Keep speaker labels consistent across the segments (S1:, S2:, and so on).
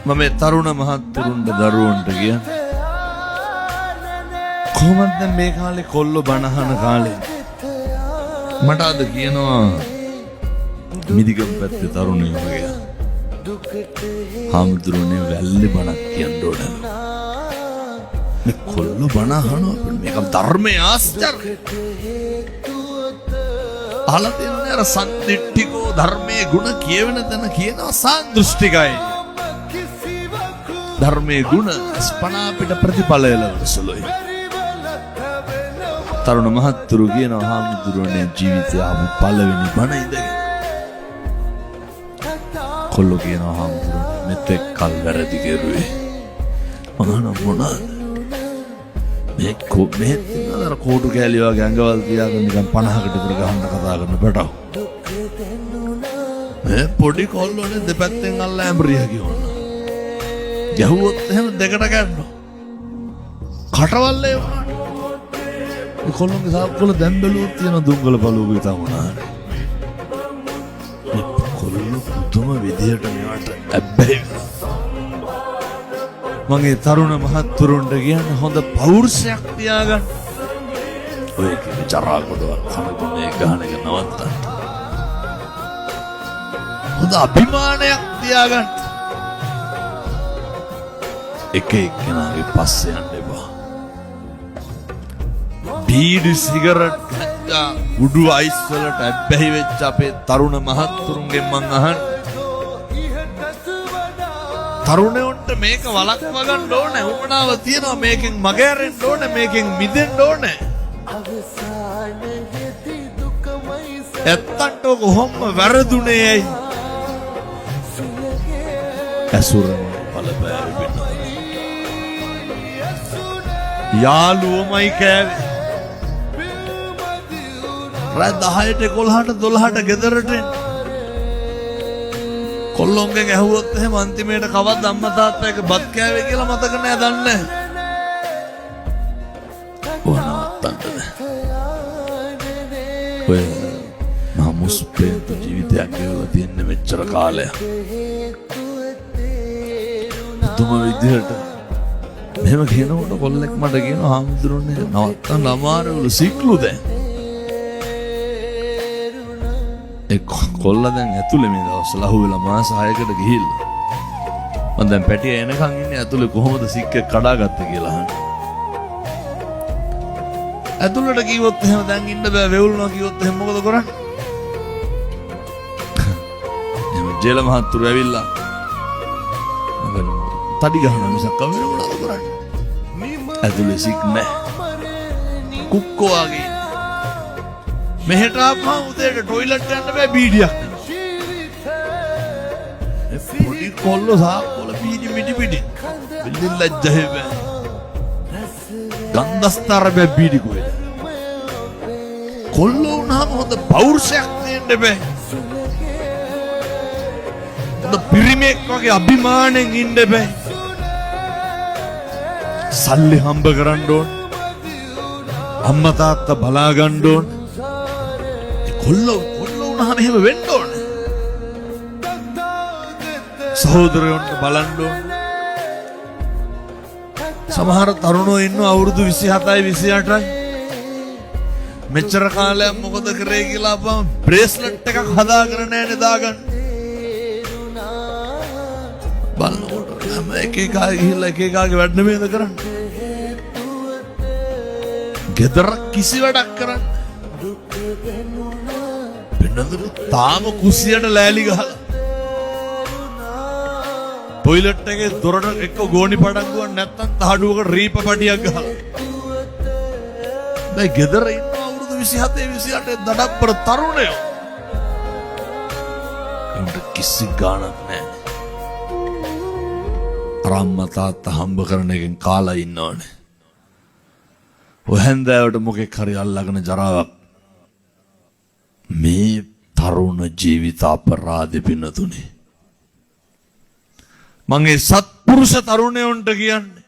S1: මම තරුණ මහත්තුරුන්ට දරුවන්ට ගියා. කොහොමද මේ කාලේ කොල්ලෝ බනහන කාලේ මට අද කියනවා මිදිගම් පැත්තේ තරුණයෝ වගේ හාමුදුරුවනේ වැල්ලේ බණක් කියන්න ඕන. මේ කොල්ලෝ බණ අහනවා මේක ධර්මයේ ආශ්චර්ය. අහලා තියෙන්නේ අර සම්දිට්ඨිකෝ ධර්මයේ ගුණ කියවෙන තැන කියනවා සාන්දෘෂ්ටිකයි. ධර්මයේ ගුණ ස්පනා පිට ප්‍රතිඵල එළවන සුළුයි. තරුණ මහත්තුරු කියනවා හාමුදුරුවනේ ජීවිතය ආපු පළවෙනි බණ ඉඳගෙන. කොල්ලෝ කියනවා හාමුදුරුවනේ මෙතෙක් කල් වැරදි කෙරුවේ මම මොනවාද මේ නේද කෝටු කෑලි වගේ ඇඟවල් තියාගෙන නිකන් 50කට විතර ගහන්න කතා කරන බටව මේ පොඩි කොල්ලෝනේ දෙපැත්තෙන් අල්ලා ඇඹරියා කියනවා. ගැහුවොත් එහෙම දෙකට ගන්නවා කටවල්ලේ වුණා. මේ කොල්ලෝගේ සාප්පුවල දැන් බැලුවොත් තියෙන දුංගල බලුවක විතර වුණා. කොල්ලෝ පුදුම විදියට මේවට ඇබ්බැහි මගේ තරුණ මහත්තුරුන්ට කියන්නේ හොඳ පෞරුෂයක් තියාගන්න. ඔය කිව්ව ජරා කොටවල් කනගුනේ ගහන එක නවත්තන්න. හොඳ අභිමානයක් තියාගන්න. එක එක්කෙනාගේ පස්සේ යන්න එපා. බීඩි සිගරට් ගංජා උඩු අයිස් වලට ඇබ්බැහි වෙච්ච අපේ තරුණ මහත්තුරුන්ගෙන් මං අහන්නේ තරුණයන්ට මේක වළක්වා ගන්න ඕනේ. උමනාව තියනවා මේකෙන් මගහැරෙන්න ඕනේ. මේකෙන් මිදෙන්න ඕනේ. ඇත්තට කොහොම වැරදුනේ ඇයි? ඇසුරම බලපෑවි වෙන්න. යාළුවමයි කෑවේ. රාත් 10ට 11ට 12ට ගෙදරට කොල්ලොන්ගෙන් ඇහුවොත් එහෙම අන්තිමේට කවද්ද අම්මා තාත්තා එක බත් කෑවේ කියලා මතක නෑ දන්නේ. ඔය මාමුස්පේන්ත ජීවිතයක් ගෙවලා තියෙන මෙච්චර කාලයක්. දුම විදිහට මෙහෙම කියනකොට කොල්ලෙක් මට කියනවා හාමුදුරනේ නවත්තන්න අමාරුවලු සික්ලු දැන්. ඒ කොල්ලා දැන් ඇතුලේ මේ දවස්වල අහුවෙලා මාස 6කට ගිහිල්ලා. මම දැන් පැටිය එනකන් ඉන්නේ ඇතුලේ කොහොමද සික්ක කඩාගත්තේ කියලා අහන්නේ. ඇතුලට කිව්වොත් එහෙම දැන් ඉන්න බෑ වෙවුල්නවා කිව්වොත් එහෙම මොකද කරන්නේ? එහෙම ජේල මහත්තුරු ඇවිල්ලා මම තඩි ගහනවා මිසක් කවුරු මොනවද කරන්නේ? ඇතුලේ සික් නැහැ. කුක්කෝ වගේ මෙහෙට ආපහු උදේට ටොයිලට් යන්න බෑ බීඩියක්. පොඩි කොල්ලෝ සාප්පුවල බීඩි මිටි පිටි. බිල්ලෙන් ලැජ්ජා බෑ. ගන්ධස්තර බෑ බීඩි කොහෙද? කොල්ලෝ උනාම හොඳ පෞරුෂයක් දෙන්න බෑ. හොඳ පිරිමෙක් වගේ අභිමාණයෙන් ඉන්න බෑ. සල්ලි හම්බ කරන්න ඕන. අම්මා තාත්තා බලා ගන්න ඕන. කොල්ලෝ වුණාම එහෙම වෙන්න ඕනේ. සහෝදරයන්ට බලන්න ඕනේ. සමහර තරුණෝ ඉන්නවා අවුරුදු 27යි 28යි. මෙච්චර කාලයක් මොකද කරේ කියලා අපම බ්‍රේස්ලට් එකක් හදාගෙන නැහැ දාගන්න. බලනකොට හැම එකෙකාගේ ගිහිල්ලා එකෙකාගේ වැඩ නෙමෙයිද කරන්නේ. ගෙදර කිසි වැඩක් කරන්නේ තාම කුස්සියට ලෑලි ගහලා ටොයිලට් එකේ දොරට එක්ක ගෝණි පඩංගුවක් නැත්තම් තහඩුවකට රීප පටියක් ගහලා දැන් ගෙදර ඉන්න අවුරුදු 27 28 දඩප්පර තරුණයෝ උන්ට කිසි ගාණක් නැහැ. අම්මා තාත්තා හම්බ කරන එකෙන් කාලා ඉන්නවනේ. ඔය හැන්දෑවට මොකෙක් හරි අල්ලගෙන ජරාවක්. මේ තරුණ ජීවිත අපරාධ පිනතුනේ. මගේ සත්පුරුෂ තරුණයන්ට කියන්නේ.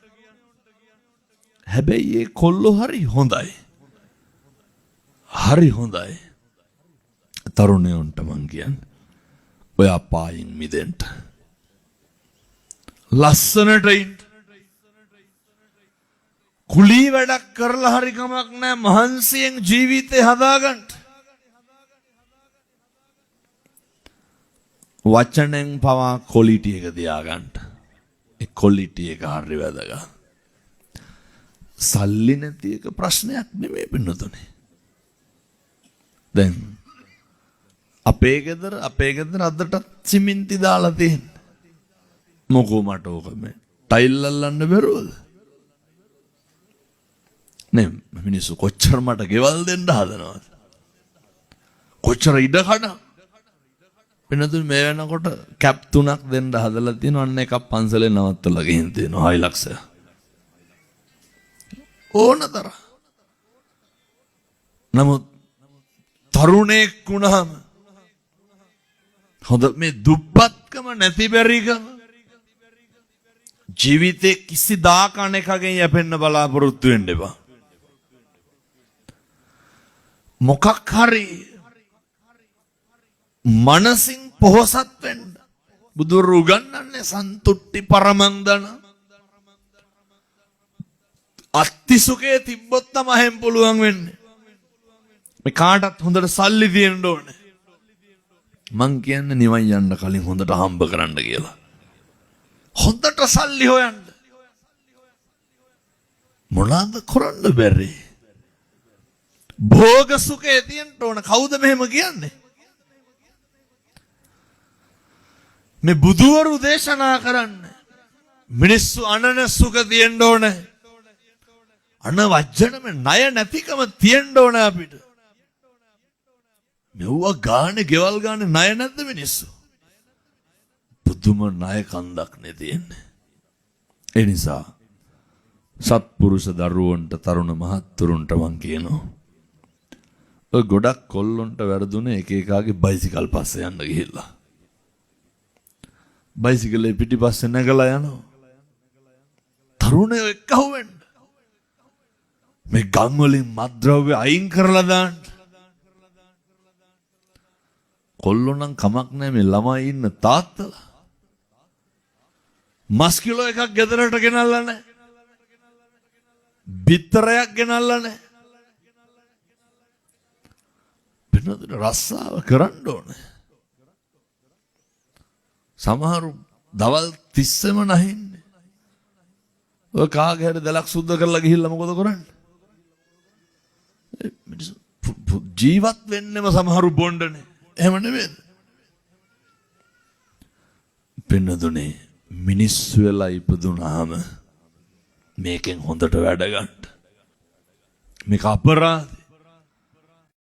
S1: හැබැයි ඒ කොල්ලෝ හරි හොඳයි. හරි හොඳයි. තරුණයන්ට මං කියන්නේ ඔය අපායින් මිදෙන්න. ලස්සනට ඉන්න. කුලී වැඩක් කරලා හරි කමක් නැහැ මහන්සියෙන් ජීවිතේ හදාගන්න. වචනෙන් පවා ක්වොලිටි එක තියාගන්න. ඒ ක්වොලිටි එක හරි වැදගත්. සල්ලි නැති එක ප්‍රශ්නයක් නෙමෙයි පින්නතුනේ. දැන් අපේ ගෙදර අදටත් සිමෙන්ති දාලා තියෙන්නේ. මොකෝ මට ඕක මේ ටයිල් අල්ලන්න බැරුවද? නේ මිනිස්සු කොච්චර මට ගෙවල් දෙන්න හදනවද? කොච්චර ඉඩ කඩ වෙනතුන් මේ වෙනකොට කැප් 3ක් දෙන්න හදලා තියෙනවා. අන්න එකක් පන්සලේ නවත්තලා ගිහින් තියෙනවා හයිලක්ස් එක. ඕනතර. නමුත් තරුණයෙක් වුණාම හොඳ මේ දුප්පත්කම නැති බැරිකම ජීවිතේ කිසිදාක අනෙකගෙන් යැපෙන්න බලාපොරොත්තු වෙන්න එපා. මොකක් හරි මනසින් පොහොසත් වෙන්න බුදුරු උගන්වන්නේ සන්තුට්ටි පරමං අත්තිසුකේ තිබ්බොත් තමයි හැම් පුළුවන් වෙන්නේ. මේ කාටත් හොඳට සල්ලි තියෙන්න ඕනේ. මං කියන්නේ නිවන් යන්න කලින් හොඳට හම්බ කරන්න කියලා. හොඳට සල්ලි හොයන්න. මොනවාද කරන්න බැරි? භෝග සුඛේ තියෙන්න ඕන. කවුද මෙහෙම කියන්නේ? මේ බුදුවරු දේශනා කරන්නේ මිනිස්සු අනන සුඛ තියෙන්න ඕනේ. අන වජ්ජනම ණය නැතිකම තියෙන්න ඕනේ අපිට. මෙව්ව ගානේ ගෙවල් ගානේ ණය නැද්ද මිනිස්සු? පුදුම ණය කන්දක් නේ තියෙන්නේ. ඒ නිසා සත්පුරුෂ දරුවන්ට තරුණ මහත්තුරුන්ට මං කියනවා ඔය ගොඩක් කොල්ලොන්ට වැරදුනේ එක එකාගේ බයිසිකල් පස්සේ යන්න ගිහිල්ලා. බයිසිකලේ පිටිපස්සේ නැගලා යනවා. තරුණයෝ එක්කහුව වෙන්න. මේ ගම් වලින් මත්ද්‍රව්‍ය අයින් කරලා දාන්න. කොල්ලෝ නම් කමක් නැහැ මේ ළමයි ඉන්න තාත්තලා. මස් කිලෝ එකක් ගෙදරට ගෙනල්ලා නැහැ. බිත්තරයක් ගෙනල්ලා නැහැ. වෙනද රස්සාව කරන්න ඕනේ. සමහරු දවල් 30ම නැහින්නේ. ඔය කාගේ හරි දලක් සුද්ධ කරලා ගිහිල්ලා මොකද කරන්නේ? ජීවත් වෙන්නෙම සමහරු බොණ්ඩනේ. එහෙම නෙමෙයිද? පින්නදුනේ මිනිස්සු වෙලා ඉපදුනාම මේකෙන් හොඳට වැඩ ගන්න. මේක අපරාධ.